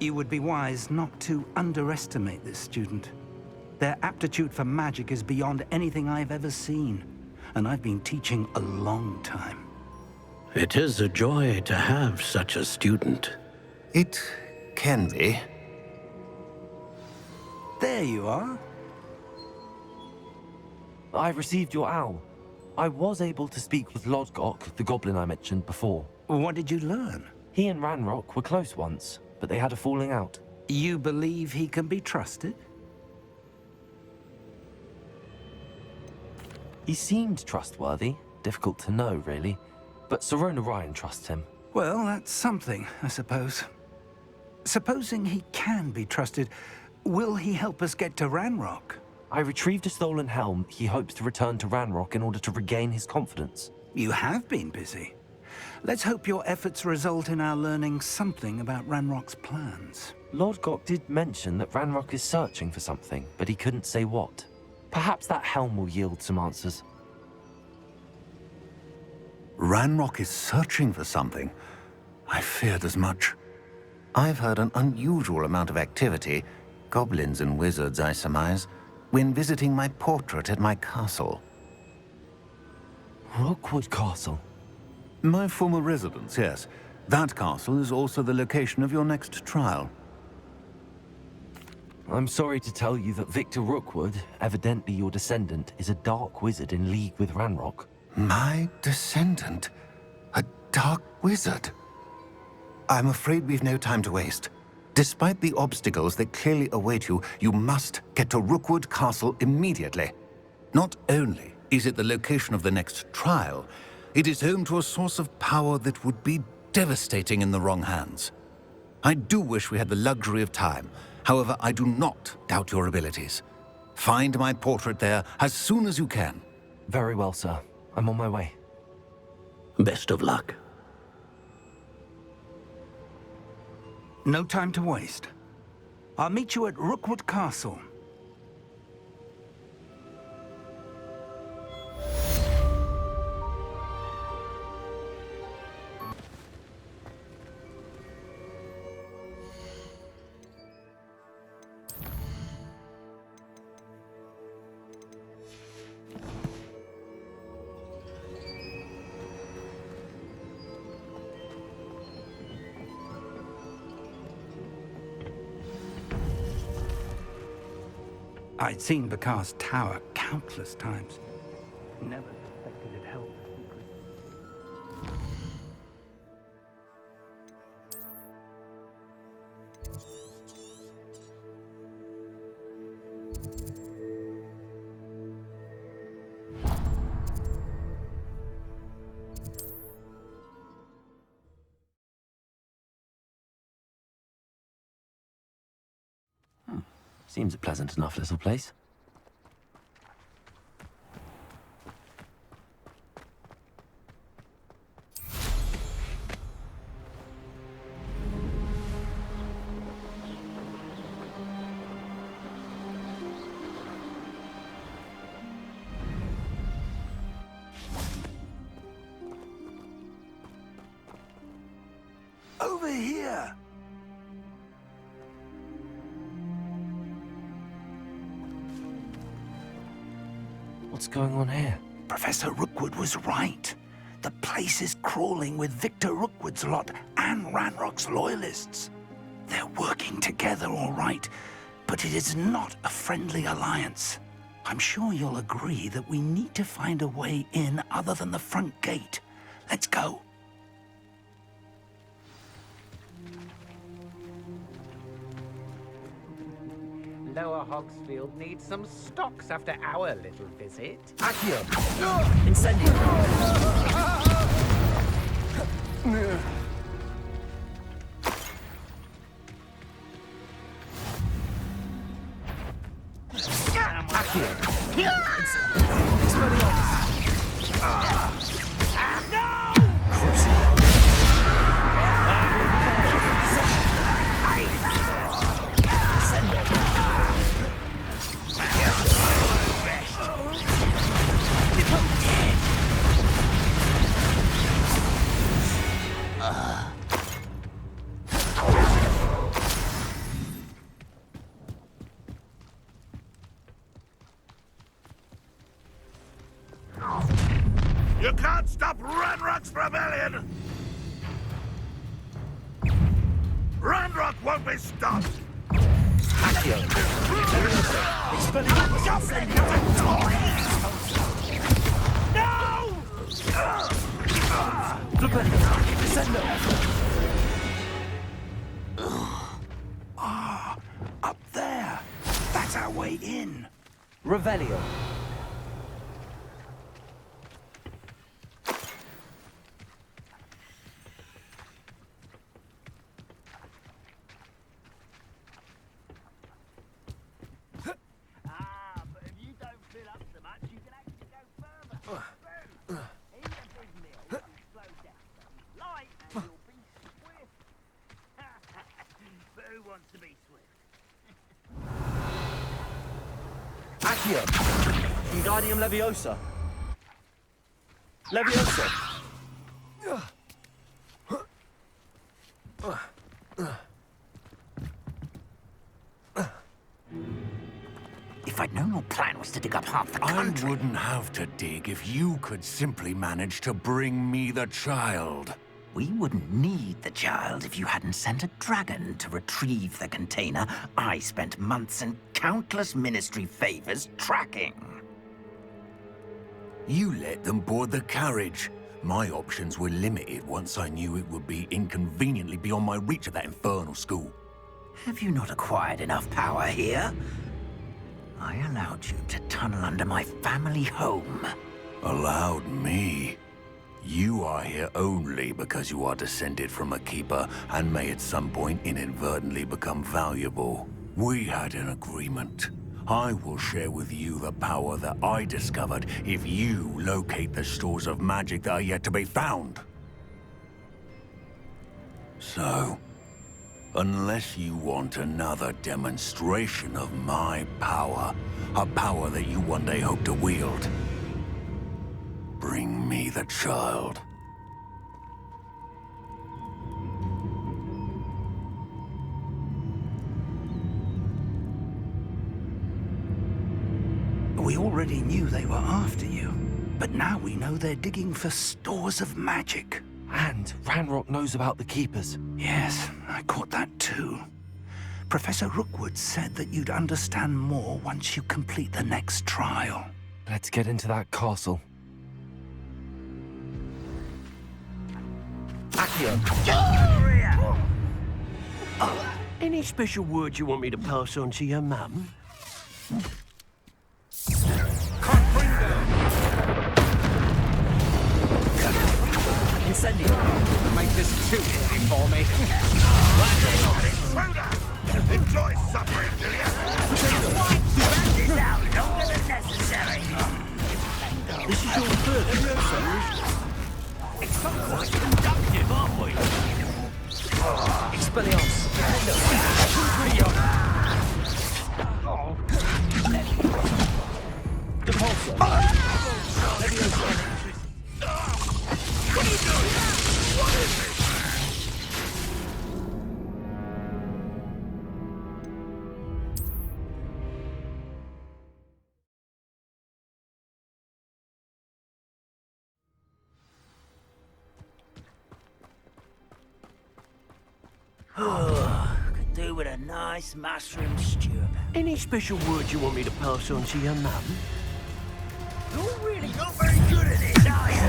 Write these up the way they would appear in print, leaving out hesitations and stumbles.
You would be wise not to underestimate this student. Their aptitude for magic is beyond anything I've ever seen, and I've been teaching a long time. It is a joy to have such a student. It can be. There you are. I've received your owl. I was able to speak with Lodgok, the goblin I mentioned before. What did you learn? He and Ranrock were close once, but they had a falling out. You believe he can be trusted? He seemed trustworthy. Difficult to know, really. But Sirona Ryan trusts him. Well, that's something, I suppose. Supposing he can be trusted, will he help us get to Ranrock? I retrieved a stolen helm he hopes to return to Ranrock in order to regain his confidence. You have been busy. Let's hope your efforts result in our learning something about Ranrock's plans. Lodgok did mention that Ranrock is searching for something, but he couldn't say what. Perhaps that helm will yield some answers. Ranrock is searching for something. I feared as much. I've heard an unusual amount of activity, goblins and wizards, I surmise, when visiting my portrait at my castle. Rookwood Castle? My former residence, yes. That castle is also the location of your next trial. I'm sorry to tell you that Victor Rookwood, evidently your descendant, is a dark wizard in league with Ranrock. My descendant? A dark wizard? I'm afraid we've no time to waste. Despite the obstacles that clearly await you, you must get to Rookwood Castle immediately. Not only is it the location of the next trial, it is home to a source of power that would be devastating in the wrong hands. I do wish we had the luxury of time. However, I do not doubt your abilities. Find my portrait there as soon as you can. Very well, sir. I'm on my way. Best of luck. No time to waste. I'll meet you at Rookwood Castle. I'd seen Bakar's tower countless times. Never suspected it held a secret. Seems a pleasant enough little place. Over here! What's going on here? Professor Rookwood was right. The place is crawling with Victor Rookwood's lot and Ranrock's loyalists. They're working together, all right, but it is not a friendly alliance. I'm sure you'll agree that we need to find a way in other than the front gate. Let's go. Lower Hogsfield needs some stocks after our little visit. Accio! Incendio! Accio! Ranrock's rebellion! Ranrock won't be stopped! Accio! No! Up there. That's our way in. Revelio. But if you don't fill up so much, you can actually go further. In the big mill, you slow down so light and you'll be swift. But who wants to be swift? Accio! Wingardium Leviosa! Leviosa! If I'd known your plan was to dig up half the country... I wouldn't have to dig if you could simply manage to bring me the child. We wouldn't need the child if you hadn't sent a dragon to retrieve the container I spent months and countless ministry favors tracking. You let them board the carriage. My options were limited once I knew it would be inconveniently beyond my reach at that infernal school. Have you not acquired enough power here? I allowed you to tunnel under my family home. Allowed me? You are here only because you are descended from a keeper and may at some point inadvertently become valuable. We had an agreement. I will share with you the power that I discovered if you locate the stores of magic that are yet to be found. So, unless you want another demonstration of my power, a power that you one day hope to wield, bring me the child. We already knew they were after you, but now we know they're digging for stores of magic. And Ranrock knows about the Keepers. Yes, I caught that too. Professor Rookwood said that you'd understand more once you complete the next trial. Let's get into that castle. Accio! Any special words you want me to pass on to your mum? Incendio. Make this too easy for me. Enjoy suffering, do you? This out longer than necessary. This is your first It's not quite conductive, aren't we? Expelliarmus! Depulsor! What are you doing? What is it? Could do with a nice mushroom stew. Any special words you want me to pass on to your mum? You're really not very good at this, are you?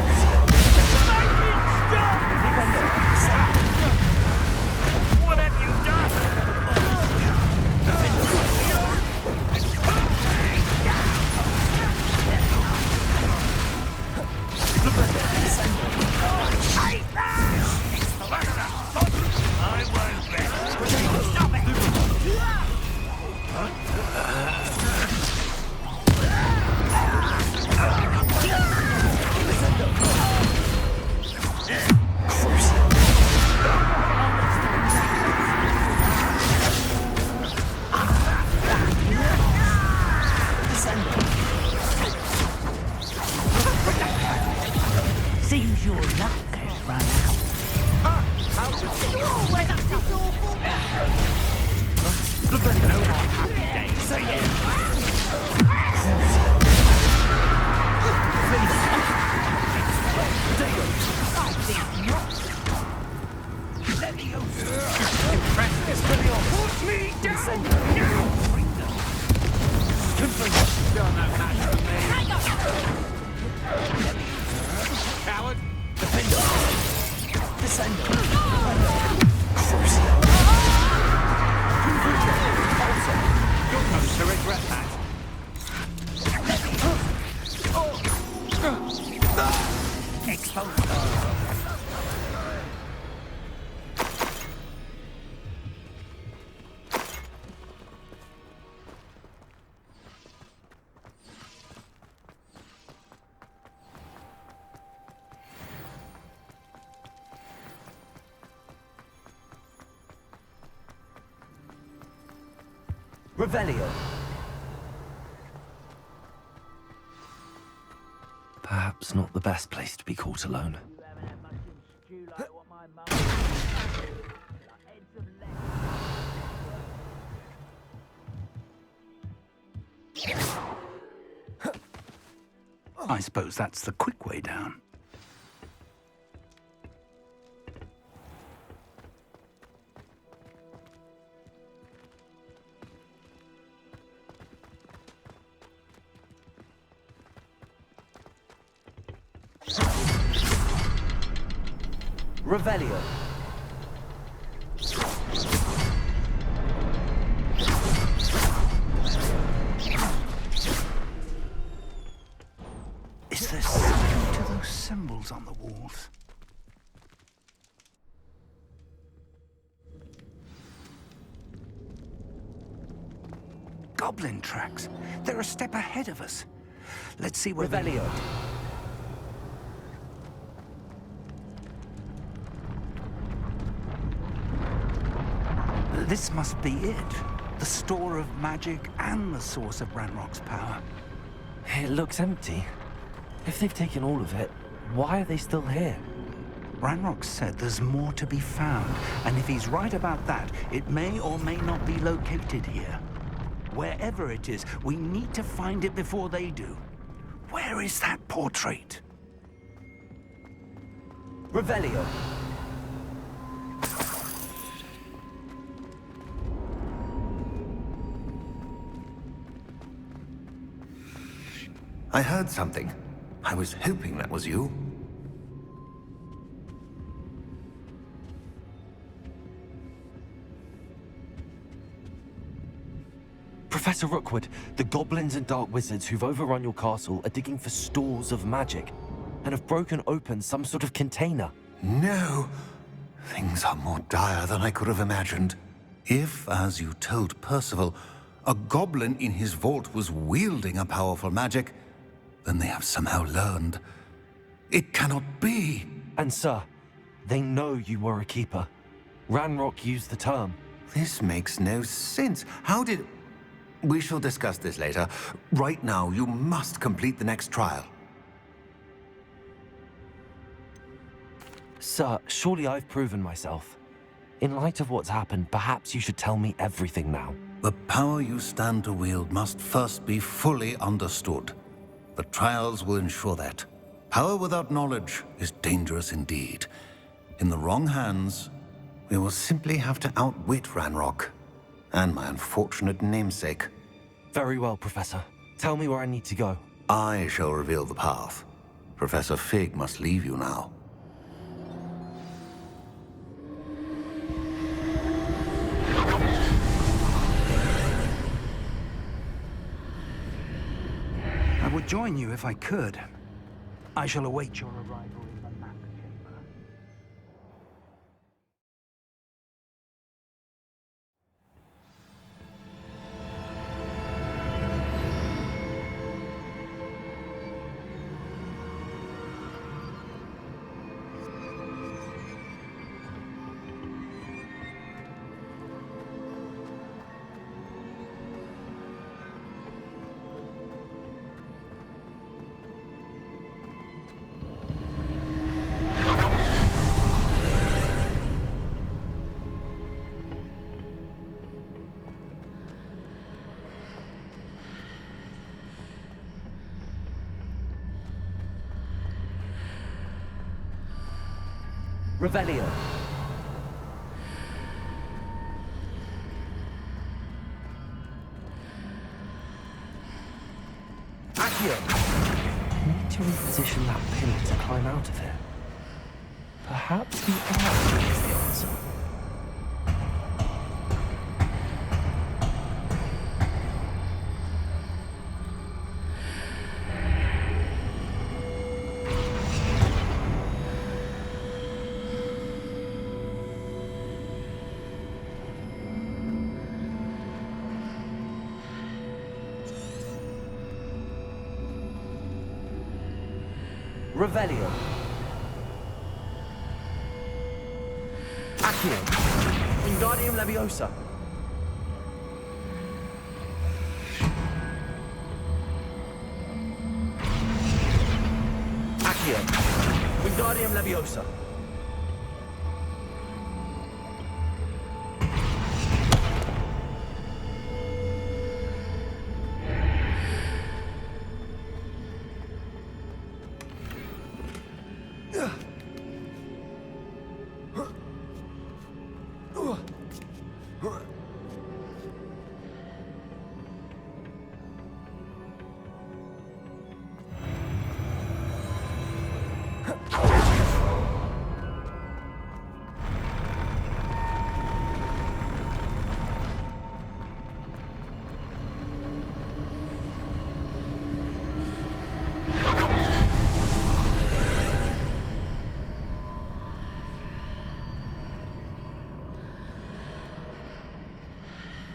What have you done? I won't bet. Stop it! Revelio. Perhaps not the best place to be caught alone. You haven't had much in stew like what my mum like heads of lead. I suppose that's the quick way down. Revelio. Is there something to those symbols on the walls? Goblin tracks. They're a step ahead of us. Let's see where Revelio. This must be it. The store of magic and the source of Ranrock's power. It looks empty. If they've taken all of it, why are they still here? Ranrock said there's more to be found, and if he's right about that, it may or may not be located here. Wherever it is, we need to find it before they do. Where is that portrait? Revelio. I heard something. I was hoping that was you. Professor Rookwood, the goblins and dark wizards who've overrun your castle are digging for stores of magic and have broken open some sort of container. No. Things are more dire than I could have imagined. If, as you told Percival, a goblin in his vault was wielding a powerful magic, then they have somehow learned. It cannot be. And sir, they know you were a keeper. Ranrock used the term. This makes no sense. How did... We shall discuss this later. Right now, you must complete the next trial. Sir, surely I've proven myself. In light of what's happened, perhaps you should tell me everything now. The power you stand to wield must first be fully understood. The trials will ensure that. Power without knowledge is dangerous indeed. In the wrong hands, we will simply have to outwit Ranrock and my unfortunate namesake. Very well, Professor. Tell me where I need to go. I shall reveal the path. Professor Fig must leave you now. I would join you if I could. I shall await your arrival in the map chamber. Revelio. Accio! I need to reposition that pillar to climb out of it. Perhaps the arc is the answer. Revelio. Accio. Wingardium Leviosa. Accio. Wingardium Leviosa.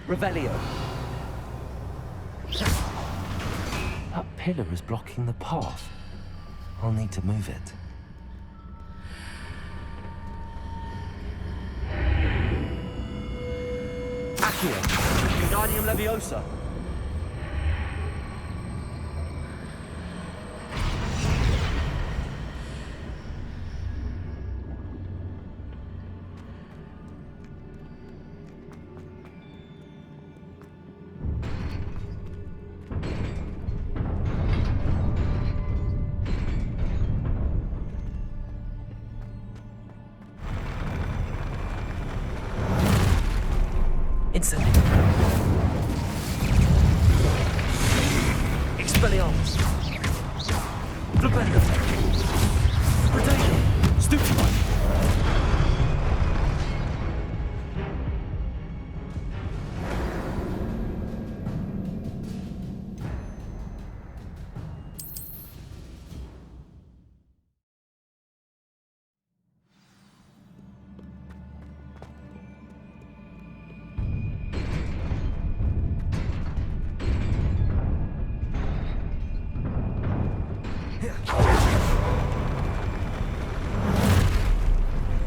Revelio. That pillar is blocking the path. I'll need to move it. Accio. Wingardium Leviosa. Incendio. Expelliarmus. Flipendo. Protection. Stupefy.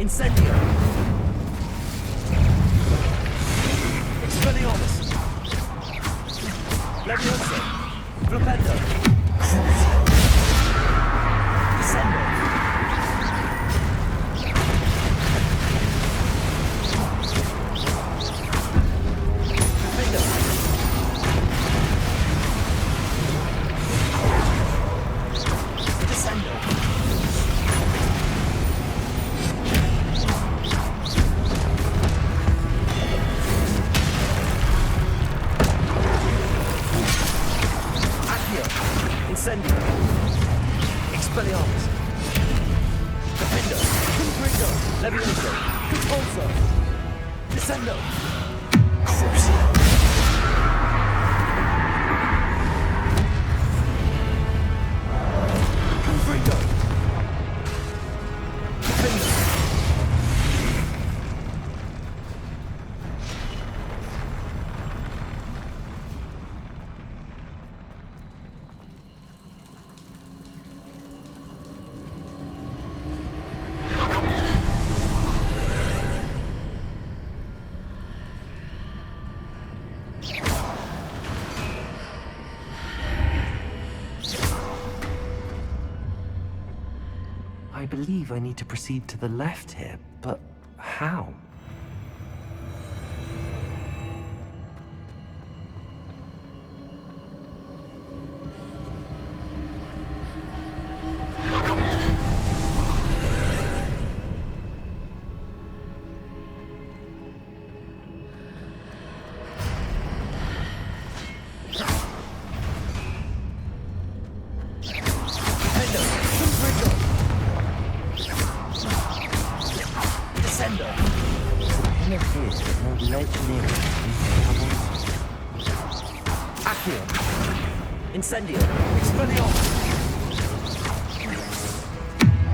Incendio. Expelliarmus. Leviosa. Flipendo. Descendo. Defendo. Descendo. Incendio. Expelliarmus. Defendo. Confringo. Leviosa. Compulso. Descendo. Crucio. Confringo. Defendo. I believe I need to proceed to the left here, but how? Even appears there's no legendary Accio. Incendio. Expelliarmus.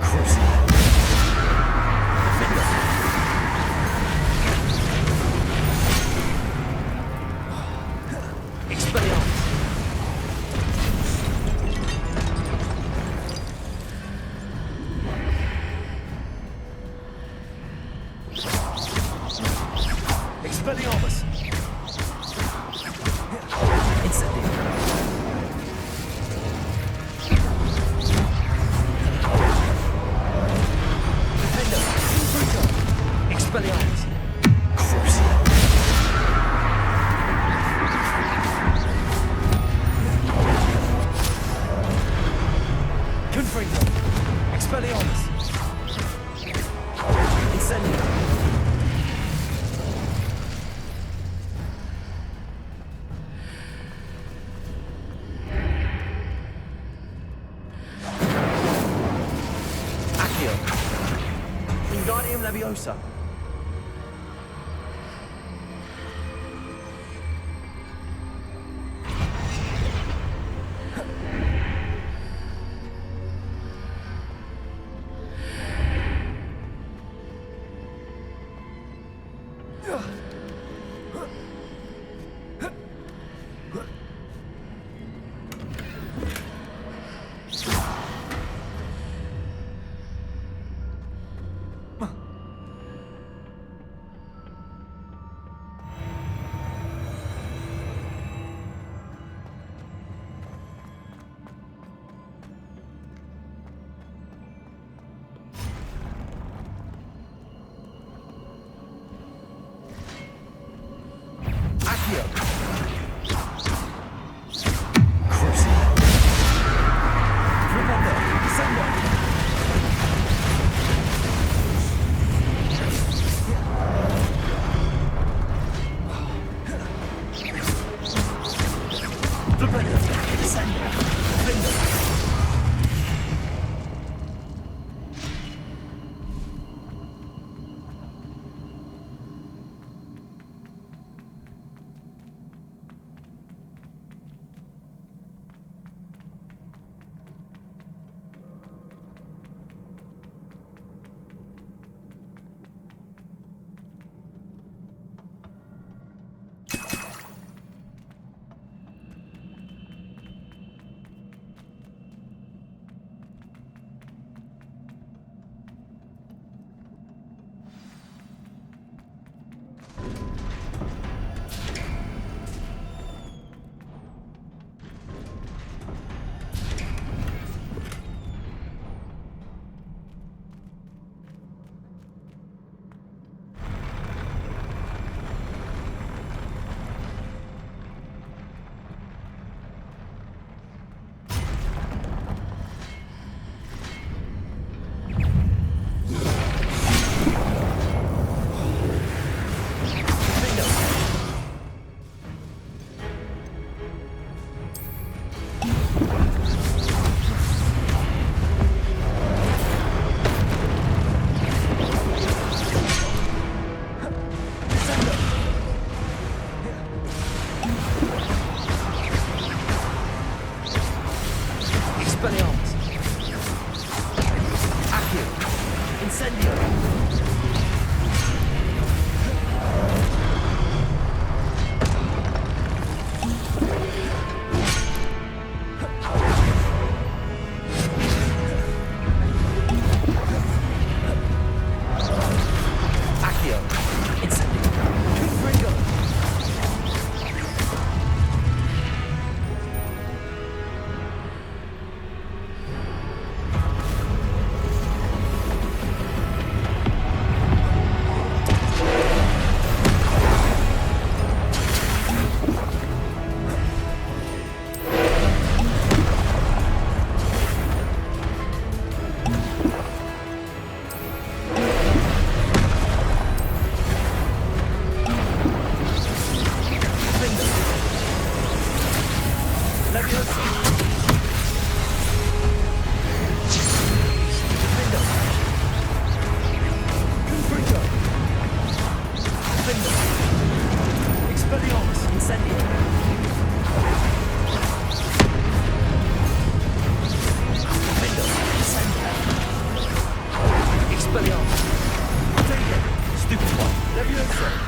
Crucible. Defender. Expelliarmus. Expelliarmus! Incendio! Defender! Bruto! Expelliarmus! Crucible! Confringo! Expelliarmus! Incendio! Wingardium Leviosa.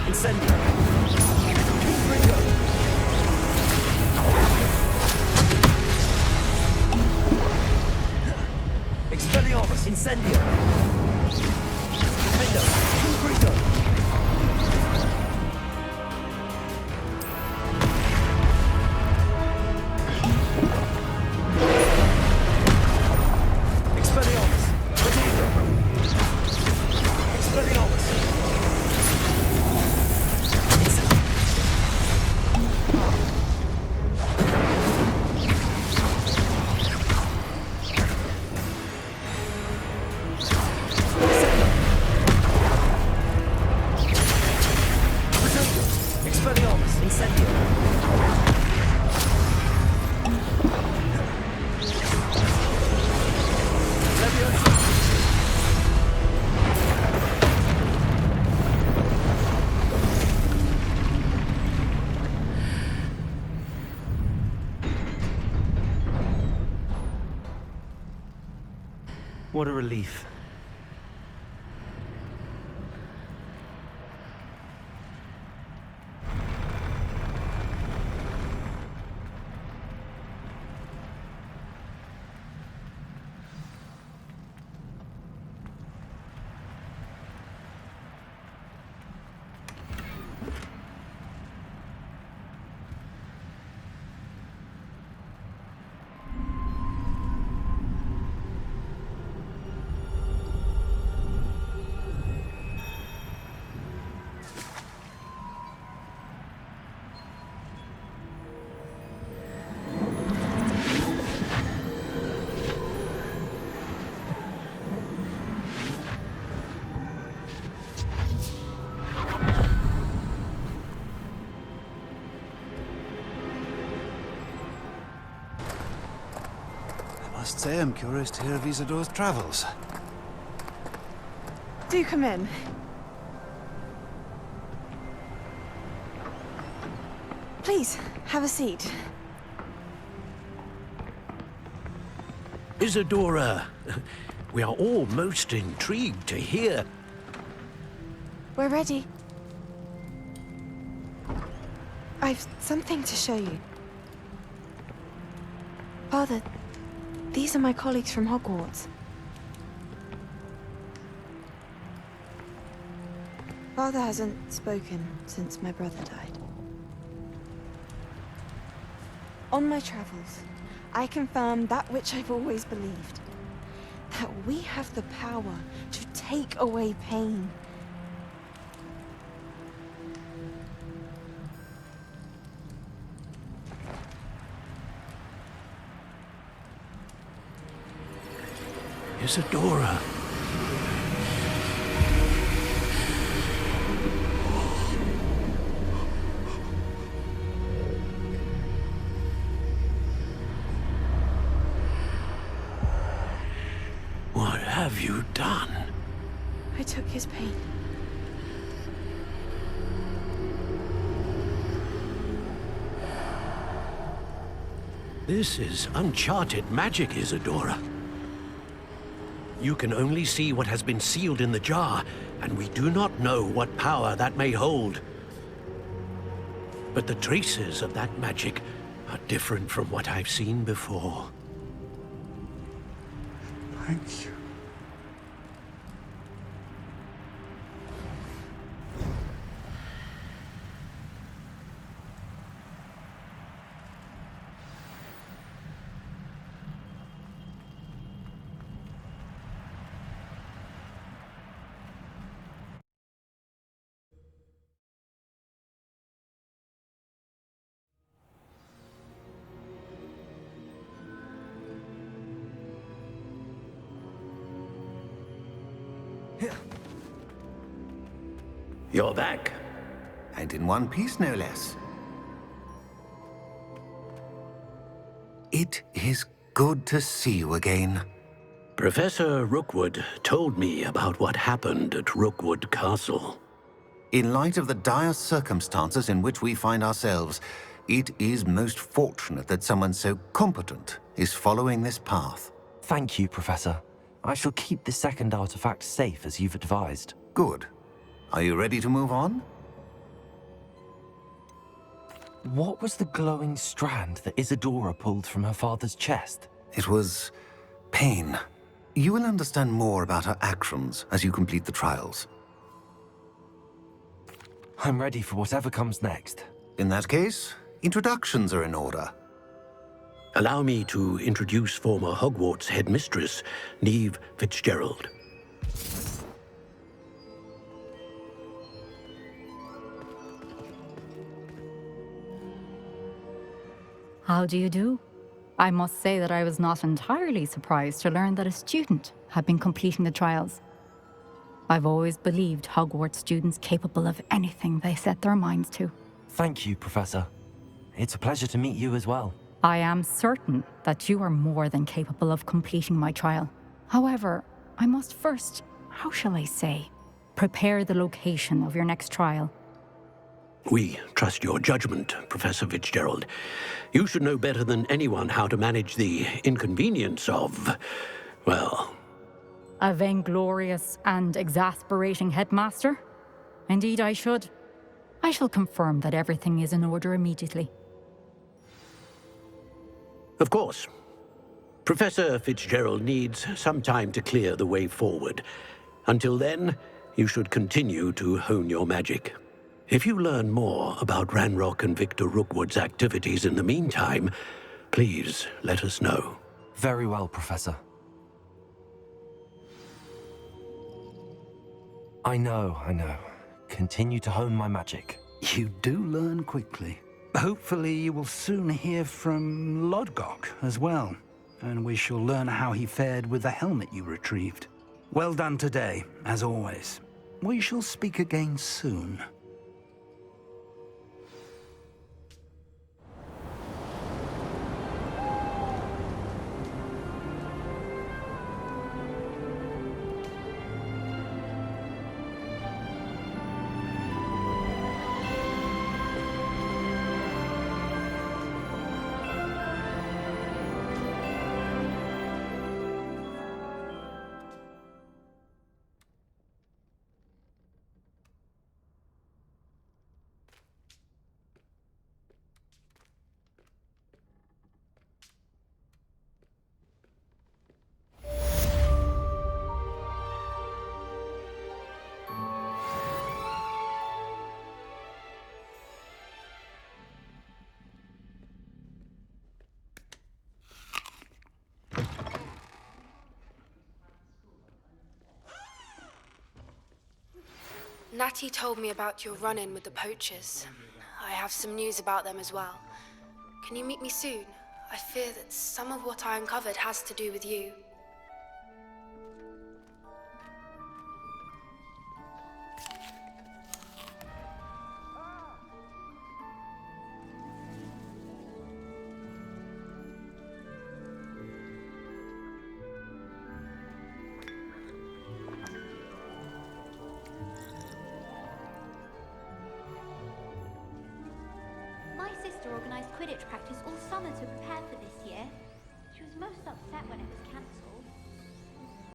Incendio. Expelliarmus. Incendio. Window. Grito. Expelliarmus. Potato. Expelliarmus. Expelliarmus. Incendio. Leviosa. What a relief. I must say I'm curious to hear of Isadore's travels. Do come in. Please, have a seat. Isadora, we are all most intrigued to hear. We're ready. I've something to show you. Father, these are my colleagues from Hogwarts. Father hasn't spoken since my brother died. On my travels, I confirm that which I've always believed. That we have the power to take away pain. Isadora. What have you done? I took his pain. This is uncharted magic, Isadora. You can only see what has been sealed in the jar, and we do not know what power that may hold. But the traces of that magic are different from what I've seen before. Thank you. You're back. And in one piece, no less. It is good to see you again. Professor Rookwood told me about what happened at Rookwood Castle. In light of the dire circumstances in which we find ourselves, it is most fortunate that someone so competent is following this path. Thank you, Professor. I shall keep the second artifact safe as you've advised. Good. Are you ready to move on? What was the glowing strand that Isadora pulled from her father's chest? It was pain. You will understand more about her actions as you complete the trials. I'm ready for whatever comes next. In that case, introductions are in order. Allow me to introduce former Hogwarts headmistress, Neve Fitzgerald. How do you do? I must say that I was not entirely surprised to learn that a student had been completing the trials. I've always believed Hogwarts students capable of anything they set their minds to. Thank you, Professor. It's a pleasure to meet you as well. I am certain that you are more than capable of completing my trial. However, I must first, how shall I say, prepare the location of your next trial. We trust your judgment, Professor Fitzgerald. You should know better than anyone how to manage the inconvenience of, well... A vainglorious and exasperating headmaster? Indeed I should. I shall confirm that everything is in order immediately. Of course. Professor Fitzgerald needs some time to clear the way forward. Until then, you should continue to hone your magic. If you learn more about Ranrock and Victor Rookwood's activities in the meantime, please let us know. Very well, Professor. I know. Continue to hone my magic. You do learn quickly. Hopefully you will soon hear from Lodgok as well, and we shall learn how he fared with the helmet you retrieved. Well done today, as always. We shall speak again soon. Natty told me about your run-in with the poachers. I have some news about them as well. Can you meet me soon? I fear that some of what I uncovered has to do with you. My sister organised Quidditch practice all summer to prepare for this year. She was most upset when it was cancelled.